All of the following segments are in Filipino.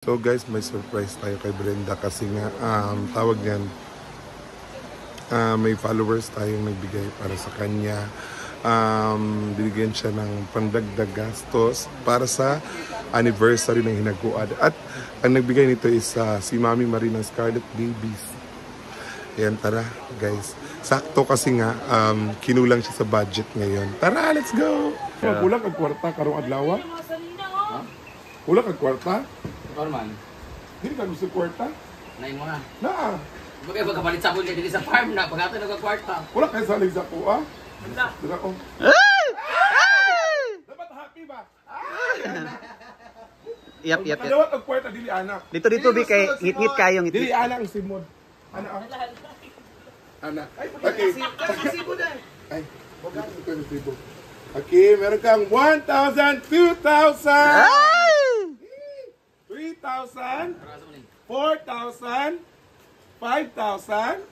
So guys, may surprise tayo kay Brenda kasi nga tawag niyan, may followers tayong nagbigay para sa kanya. Binigyan siya ng pandagdag gastos para sa anniversary ng hinaguan. At ang nagbigay nito is si Mami Marie ng Scarlet Babies. Ayan, tara guys. Sakto kasi nga kinulang siya sa budget ngayon. Tara, let's go! Yeah. Kulang ang kwarta karong adlaw? Kulang ang kwarta? Norman. Hindi ka gusto kwarta? Nain mo na. Na! Bagay magkapalit sa kulit dito sa farm na. Pag ato nagkakwarta. Wala kayo salig sa kuha? Wala. Dira ko. Dapat happy ba? Yap. Kadawat ang kwarta, dili anak. Dito, Bi, kay ngit-ngit kayo. Dili anak ang simod. Anak ako. Anak. Okay. Ay, okay, meron kang 1,000, 2,000! 3,000, 4,000, 5,000,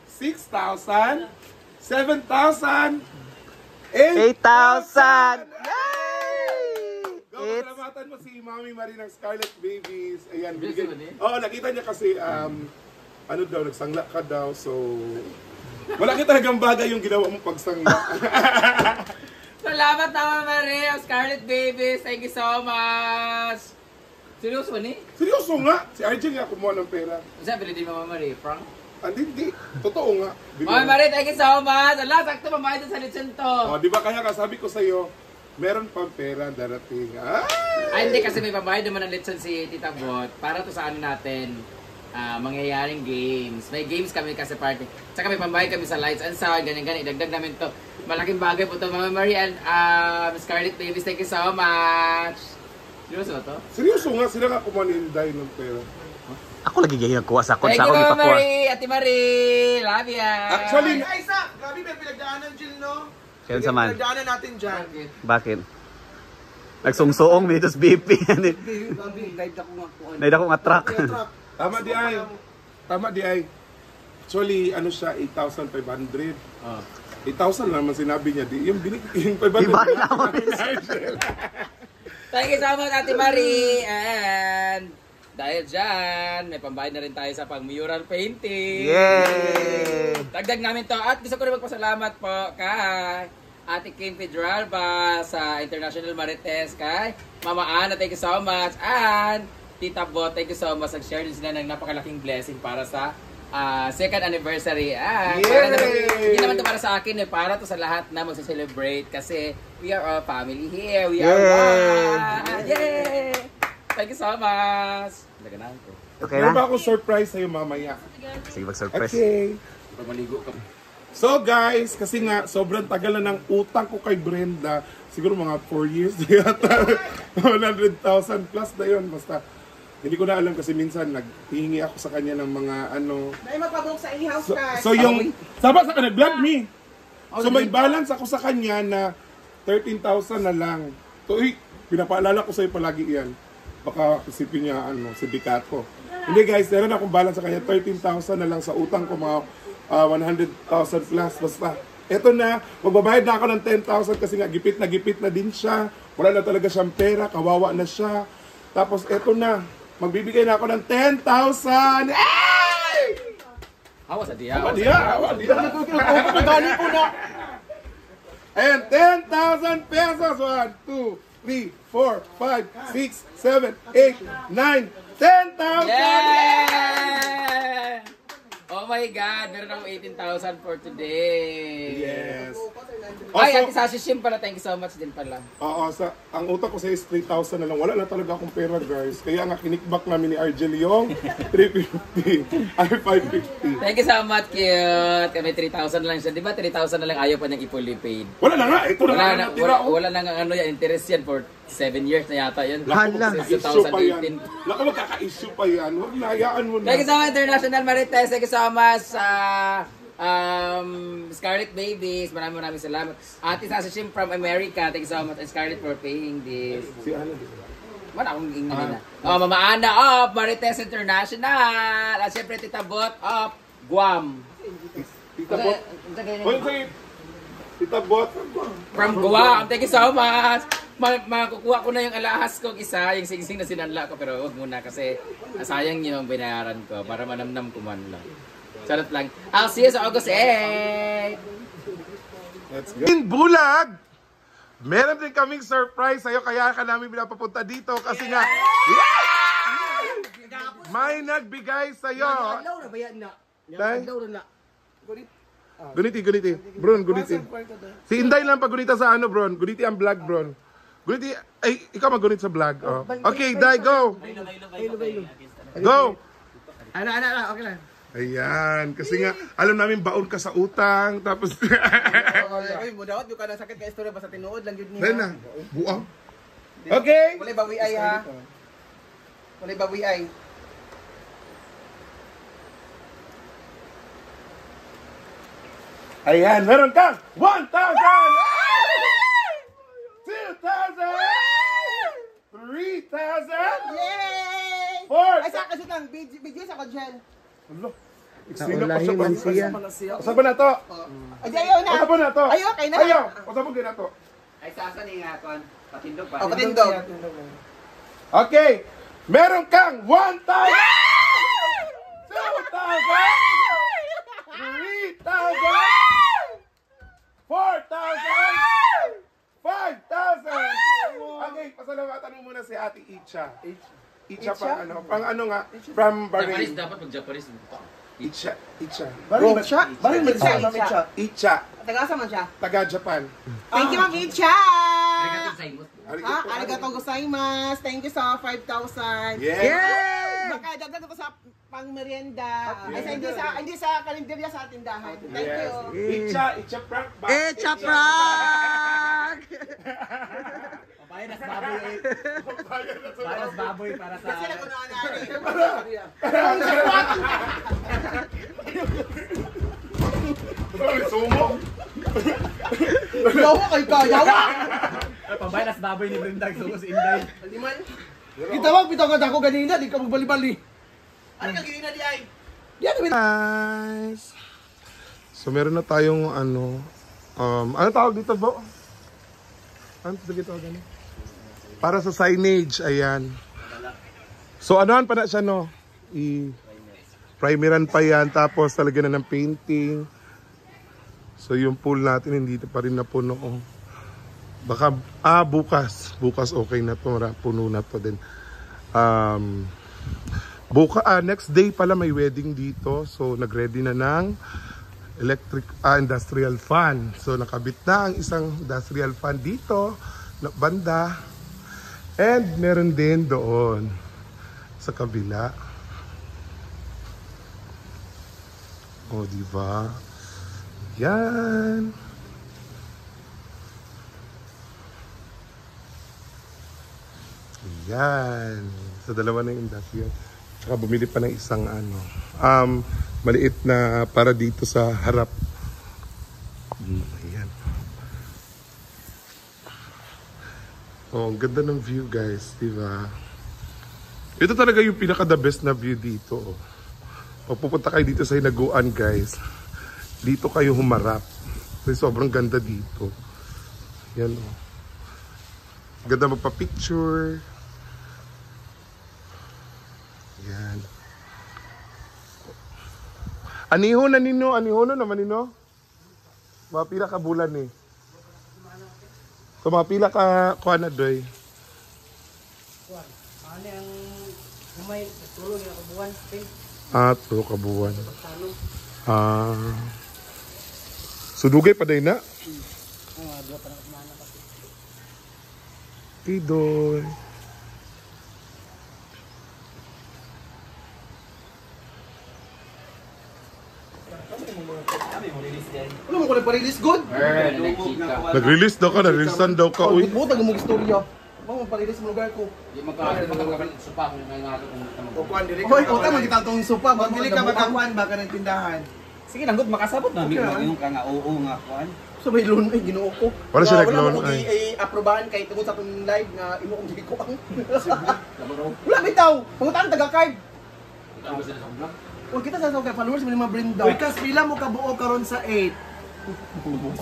6,000, 7,000, 8,000! Salamatan mo si Mami Marie ng Scarlet Babies. Ayan, oo, nakita niya kasi, ano daw, nagsangla ka daw, so... Wala kita nagang bagay yung ginawa mong pagsangla. Salamat Mama Marie of Scarlet Babies. Thank you so much. Seryoso ba ni? Seryoso nga. Si RJ nga kumuha ng pera. Sabi din Mama Marie, Frank? Hindi. Totoo nga. Mama Marie, thank you so much. Allah, sakto mamayad sa lechon to. Oh, di ba kaya sabi ko sa'yo, meron pang pera darating. Ay, hindi kasi may pabayad naman ng lechon si Tita Bot. Para to sa ano natin, mangyayaring games. May games kami kasi party. Tsaka may pambayad kami sa lights and sound, ganyan-ganyan. Idagdag namin to. Malaking bagay po to, Mama Marie and Scarlet Babies. Thank you so much. Seryoso ba to? Seryoso nga, sila nga kumaninday ng pera. Ako lagi ganyan nagkuha sa akon. Thank you, Mama Marie, Ate Marie. Love ya. Actually, Ay, Isa! Grabe, may pinagdaanan, Jill, no? Kaya sa man. Pinagdaanan natin dyan. Bakit? Nagsungsuong dito sa BP. Grabe, guide ako nga po. Naida ko nga truck. tama di ay. Tama di ay. Actually, ano siya, 8,500. 8,000 naman sinabi niya. Yung 500. Iba naman. Thank you so much, Ate Marie. And dahil dyan, may pambayad na rin tayo sa pang-mural painting. Yay! Dagdag namin to. At gusto ko rin magpasalamat po kay Ate Kim Pedralba sa International Marites. Kay Mama Ana, thank you so much. And Tita Bot, thank you so much. Nag-share din sila ng napakalaking blessing para sa second anniversary. Hindi naman to para sa akin, para to sa lahat na magsa-celebrate kasi we are all family here. We are one. Yay! Thank you so much. Laganan ko. Okay Meron ba na? akong surprise sa'yo mamaya? Sige, mag-surprise. Okay. Para maligo ka. So guys, kasi nga sobrang tagal na ng utang ko kay Brenda. Siguro mga 4 years na yata. 100,000 plus na yun. Basta hindi ko na alam kasi minsan naghihingi ako sa kanya ng mga ano. Dahil magpabok sa in-house ka. So yung, sabi sa kanya, vlog me. So may balance ako sa kanya na 13,000 na lang. So pinapaalala ko sa'yo palagi yan. Baka isipin niya ano, si Bicato. Hindi guys, meron akong balance sa kanya. 13,000 na lang sa utang ko, mga 100,000 plus. Basta, eto na, magbabayad na ako ng 10,000 kasi nga gipit na din siya. Wala na talaga siyang pera, kawawa na siya. Tapos eto na, magbibigay na ako ng 10,000! Ay! Hawa sa diya. Hawa diya. Nagali ko na. And 10,000 pesos. 1, 2, 3, 4, 5, 6, 7, 8, 9, 10,000! Yeah! Oh my God, meron akong 18,000 for today. Yes. Ay, Also, Ate Sashi Shim pala, thank you so much din pala. oo, ang utak ko sa is 3,000 na lang. Wala na talaga akong pera, guys. Kaya nga kinikback namin ni Argel yung 350. Ay, 550. Thank you so much, cute. Kami 3,000 lang siya. Di ba 3,000 na lang ayaw pa niyang i-fully paid? Wala na nga. Ito na nga natira. Wala na nga ano yan, interest yan for 7 years na yata yun. Hala. Since Issue pa yan. 2018. Naku, magkaka-issue pa yan. Huwag na, hayaan mo na. Thank you so much, International Marites. Thank you so much, Scarlet Babies. Maraming salamat. Ate Sashi Shim from America. Thank you so much, and Scarlet for paying this. Si Ana. Wala akong ingin na. Oh, Mama Ana of Marites International. At syempre, Tita Bot of Guam. Tita Bot. Hoy, Tita Bot. From Guam. Thank you so much. makukuha ko na yung alahas ko isa, yung singsing na sinanla ko, pero huwag muna kasi sayang yung binayaran ko para manamnam ko man lang. Charot lang. I'll see you sa August 8! Let's go. In Bulag, meron din kaming surprise sa'yo, kaya ka namin pinapapunta dito kasi nga, may nagbigay sa'yo. Adlaw na ba yan na? Tay? Adlaw na. Guniti. Bron, guniti. Si Inday lang pag-gunita sa ano, Bron. Guniti ang vlog, Bron. Guniti, ay, ikaw mag-gunit sa vlog. Oh. Okay, Day, go. Go. Ano, okay lang. Ayan, kasi nga, alam namin baon ka sa utang, tapos... Uy, mudawat yung ka ng sakit ka istorya basta tinuod lang yun Dahil niya. na, buang. Okay. Walay bawi ay ha. Walay bawi ay. Ayan, meron kang 1,000! 2,000! 3,000! Yay! 4,000! Ay, sa kasi lang, BG sa kadyan. Ano? Eksena pa siya ba? Asa ba na to? Ay, ayaw na. Asa ba na to? Ayaw, kay na. Ayaw! Asa ba na to? Ay, sasa ni nga, Kon. Patindog ba? O, patindog. Okay! Meron kang 1,000! 2,000! 3,000! 4,000! 5,000! Okay, pasalamatan mo muna si Ate Icha. Icha pang ano nga, from Japanese Bahrain. dapat mag-Japanese. Icha. Barin mo siya? Barin mo siya? Icha, Taga-asa man siya? taga Japan. Thank you, Ma'am Icha! Arigatou gozaimasu. Arigatou gozaimasu. Thank you sa 5,000. Yes! Baka dagdag ito sa pang-merienda. Ay, hindi sa kalendarya sa tindahan. Thank Yes. you. Icha prank ba? Icha prank! Bayas baboy para sa... Kasi nagunahan na Sumo? Yawa kay ka, yawa! Pambayas baboy ni Brenda, sumo si Inday. Liman? Gitawag, bitawag ako ganina, di ka magbali-bali. Ano ka ganina di ay? Yan, Guys. So meron na tayong ano tawag dito, Bo? Ano tawag dito? Para sa signage, ayan. So anuhan pa na siya, no? Primeran pa yan, tapos talagyan na ng painting. So yung pool natin, hindi pa rin napuno. Baka, bukas okay na to, puno na to din. Next day pala may wedding dito, so nagready na ng industrial fan. So nakabit na ang isang industrial fan dito na banda, and meron din doon sa kabila. O, diba? Yan. Yan. Sa dalawa ng industrial. Tsaka bumili pa ng isang maliit na para dito sa harap. Ayan. Oh, ang ganda ng view, guys, di ba? Ito talaga yung pinaka the best na view dito. Oh. Pag pupunta kayo dito sa Hinaguan, guys, dito kayo humarap. Kasi sobrang ganda dito. Yan, oh. Ganda magpa-picture. Yan. Anihon na nino, anihon naman nino. Mga pila ka bulan eh. So mga pila ka kuha na doy. Ano yung may tulong yung kabuan? Tulo ka buwan. Sudugay pa day na? Pidoy. Ano mo ko nagpa-release good? Nag-release daw ka, nag-releasean daw ka. Uy. Buta mo istorya. Mo pa-release mo lugar ko. Di magkakaroon supa kung may nga O kuan diri ka. Hoy, utang man kita tong sopa, magdili ka makakuan ba ka ng tindahan. Sige lang, good, makasabot na. Yung ka nga, oo nga, kuhan. So may loan ay Ginoo ko. Wala siya nag-loan, Wala mo ay. i-aprobahan kay tungod sa tong live nga imo kong giko ang. Wala bitaw. Pangutan taga-card. Huwag kita sasaw kay followers mo ni mga Brenda. Uy, kas, pila mo kabuo karon sa 8?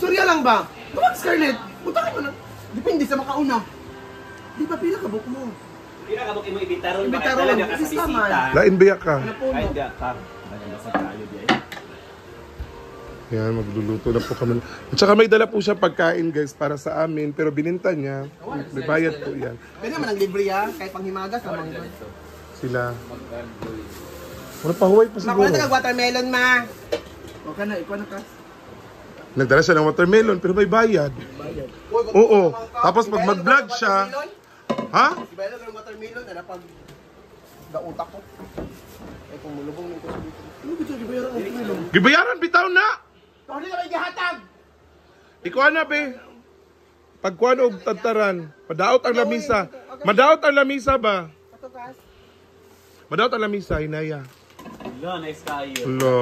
Storya lang ba? Kapag Scarlett, utang mo na. Depende sa makauna. Di ba pila ka book mo? Pila ka mo ibitaron ba? Ibitaron, Dala ka sa isla man. bisita. Lain biyak ka. Ano po Ay, no? di ka. Maganda sa kayo di ay. Yan, magluluto na po kami. At saka may dala po siya pagkain guys para sa amin. Pero bininta niya. May bayad po yan. Pwede naman ang libre ha, kahit panghimagas naman. Sila. Wala pa huway pa siguro. Makuha ka watermelon ma. O ka na, ikaw na ka. Nagdala siya ng watermelon pero may bayad. Oo. Tapos pag mag-vlog siya. Ha? Si Bella ng watermelon na pag dautak ko. Ay kung mulubong nito sa dito. Ano ba ito? Di ba yung watermelon? Gibayaran bitaw na! Ano na may gihatag? Ikaw na be. Pagkuhan og tantaran. Madaot ang lamisa. Madaot ang lamisa ba? Katukas. Madaot ang lamisa, inaya. Lo, nice kayo. Hello.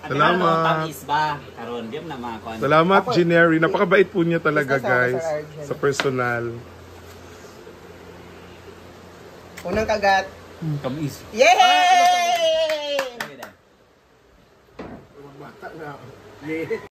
Salamat. Tamis ba? Karon, di na mga kuan. Salamat, Gineri. Napakabait po niya talaga, Isa sa guys. Argel. Sa personal. Unang kagat. Tamis. Yay! Bata na.